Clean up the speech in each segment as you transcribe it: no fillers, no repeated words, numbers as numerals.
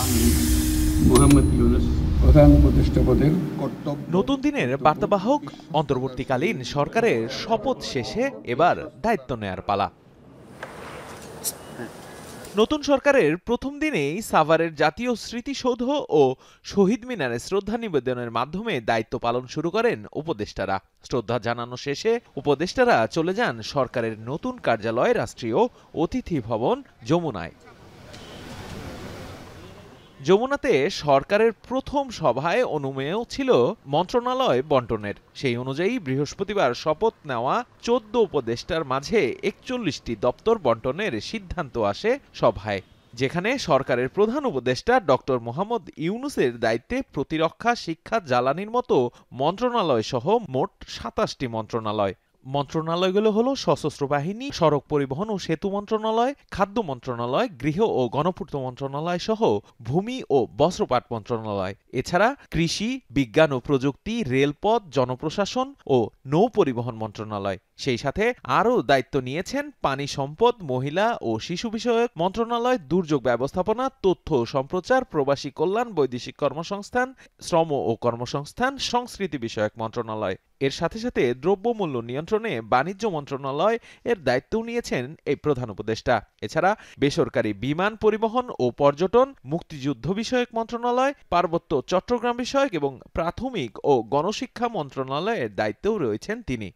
আমি মোহাম্মদ ইউনূস প্রধান উপদেষ্টা পদের কর্তব্য। নতুন দিনের বার্তাবাহক অন্তর্বর্তীকালীন সরকারের শপথ শেষে এবার দায়িত্ব নেয়ার পালা। নতুন সরকারের প্রথম দিনেই সাভারের জাতীয় স্মৃতিসৌধ ও শহীদ মিনারে শ্রদ্ধা নিবেদনের মাধ্যমে দায়িত্ব পালন শুরু করেন উপদেষ্টারা। শ্রদ্ধা জানানো শেষে উপদেষ্টারা চলে যান সরকারের নতুন কার্যালয় রাষ্ট্রীয় অতিথি ভবন যমুনায়। যমুনাতে সরকারের প্রথম সভায় অনুমেয় ছিল মন্ত্রণালয় বন্টনের। সেই অনুযায়ী বৃহস্পতিবার শপথ নেওয়া 14 উপদেষ্টার মাঝে 41টি দপ্তর বন্টনের সিদ্ধান্ত আসে সভায়, যেখানে সরকারের প্রধান উপদেষ্টা ডক্টর মোহাম্মদ ইউনূসের দায়িত্বে প্রতিরক্ষা, শিক্ষা, জ্বালানির মতো মন্ত্রণালয় সহ মোট 27টি মন্ত্রণালয়। মন্ত্রণালয়গুলো হলো সশস্ত্র বাহিনী, সড়ক পরিবহন ও সেতু মন্ত্রণালয়, খাদ্য মন্ত্রণালয়, গৃহ ও গণপূর্ত মন্ত্রণালয় সহ ভূমি ও বস্ত্রপাট মন্ত্রণালয়। এছাড়া কৃষি, বিজ্ঞান ও প্রযুক্তি, রেলপথ, জনপ্রশাসন ও নৌ পরিবহন মন্ত্রণালয়। সেই সাথে আরও দায়িত্ব নিয়েছেন পানি সম্পদ, মহিলা ও শিশু বিষয়ক মন্ত্রণালয়, দুর্যোগ ব্যবস্থাপনা, তথ্য ও সম্প্রচার, প্রবাসী কল্যাণ, বৈদেশিক কর্মসংস্থান, শ্রম ও কর্মসংস্থান, সংস্কৃতি বিষয়ক মন্ত্রণালয়। এর সাথে সাথে দ্রব্যমূল্য নিয়ন্ত্রণে বাণিজ্য মন্ত্রণালয় এর দায়িত্ব নিয়েছেন এই প্রধান উপদেষ্টা। এছাড়া বেসরকারি বিমান পরিবহন ও পর্যটন, মুক্তিযুদ্ধ বিষয়ক মন্ত্রণালয়, পার্বত্য চট্টগ্রাম বিষয়ক এবং প্রাথমিক ও গণশিক্ষা মন্ত্রণালয়ের দায়িত্বেও রয়েছেন তিনি।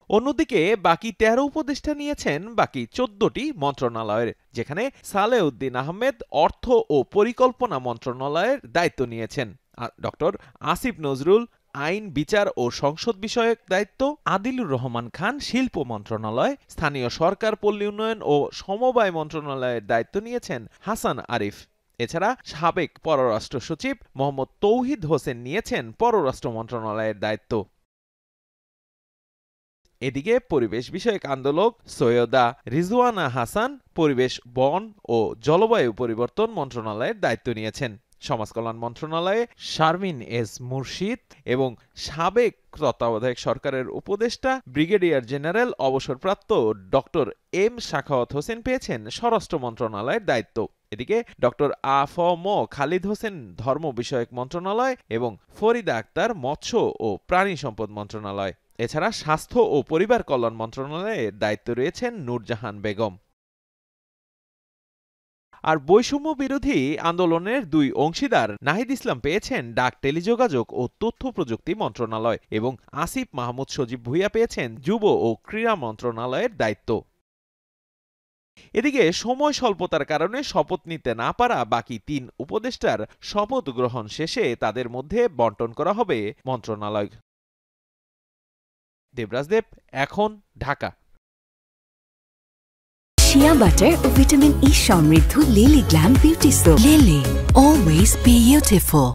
অন্যদিকে বাকি 13 উপদেষ্টা নিয়েছেন বাকি 14টি মন্ত্রণালয়ের, যেখানে সালেউদ্দিন আহমেদ অর্থ ও পরিকল্পনা মন্ত্রণালয়ের দায়িত্ব নিয়েছেন। ডক্টর আসিফ নজরুল আইন, বিচার ও সংসদ বিষয়ক দায়িত্ব, আদিলুর রহমান খান শিল্প মন্ত্রণালয়, স্থানীয় সরকার, পল্লী উন্নয়ন ও সমবায় মন্ত্রণালয়ের দায়িত্ব নিয়েছেন হাসান আরিফ। এছাড়া সাবেক পররাষ্ট্র সচিব মোহাম্মদ তৌহিদ হোসেন নিয়েছেন পররাষ্ট্র মন্ত্রণালয়ের দায়িত্ব। এদিকে পরিবেশ বিষয়ক আন্দোলক সৈয়দা রিজওয়ানা হাসান পরিবেশ, বন ও জলবায়ু পরিবর্তন মন্ত্রণালয়ের দায়িত্ব নিয়েছেন। সমাজ কল্যাণ মন্ত্রণালয়ে শারমিন এস মুর্শিদ এবং সাবেক তত্ত্বাবধায়ক সরকারের উপদেষ্টা ব্রিগেডিয়ার জেনারেল অবসরপ্রাপ্ত ডক্টর এম সাখাওয়াত হোসেন পেয়েছেন স্বরাষ্ট্র মন্ত্রণালয়ের দায়িত্ব। এদিকে ডক্টর আ.ফ.ম. খালিদ হোসেন ধর্ম বিষয়ক মন্ত্রণালয় এবং ফরিদা আক্তার মৎস্য ও প্রাণী সম্পদ মন্ত্রণালয়। এছাড়া স্বাস্থ্য ও পরিবার কল্যাণ মন্ত্রণালয়ের দায়িত্ব রয়েছেন নূরজাহান বেগম। আর বৈষম্য বিরোধী আন্দোলনের দুই অংশীদার নাহিদ ইসলাম পেয়েছেন ডাক, টেলিযোগাযোগ ও তথ্য প্রযুক্তি মন্ত্রণালয় এবং আসিফ মাহমুদ সজীব ভুঁইয়া পেয়েছেন যুব ও ক্রীড়া মন্ত্রণালয়ের দায়িত্ব। এদিকে সময় স্বল্পতার কারণে শপথ নিতে না পারা বাকি 3 উপদেষ্টার শপথ গ্রহণ শেষে তাদের মধ্যে বন্টন করা হবে মন্ত্রণালয়। দেবরাজ দেব, এখন, ঢাকা। শিয়া বাটার ও ভিটামিন ই সমৃদ্ধ lily glam beauty soap. Lily, always beautiful.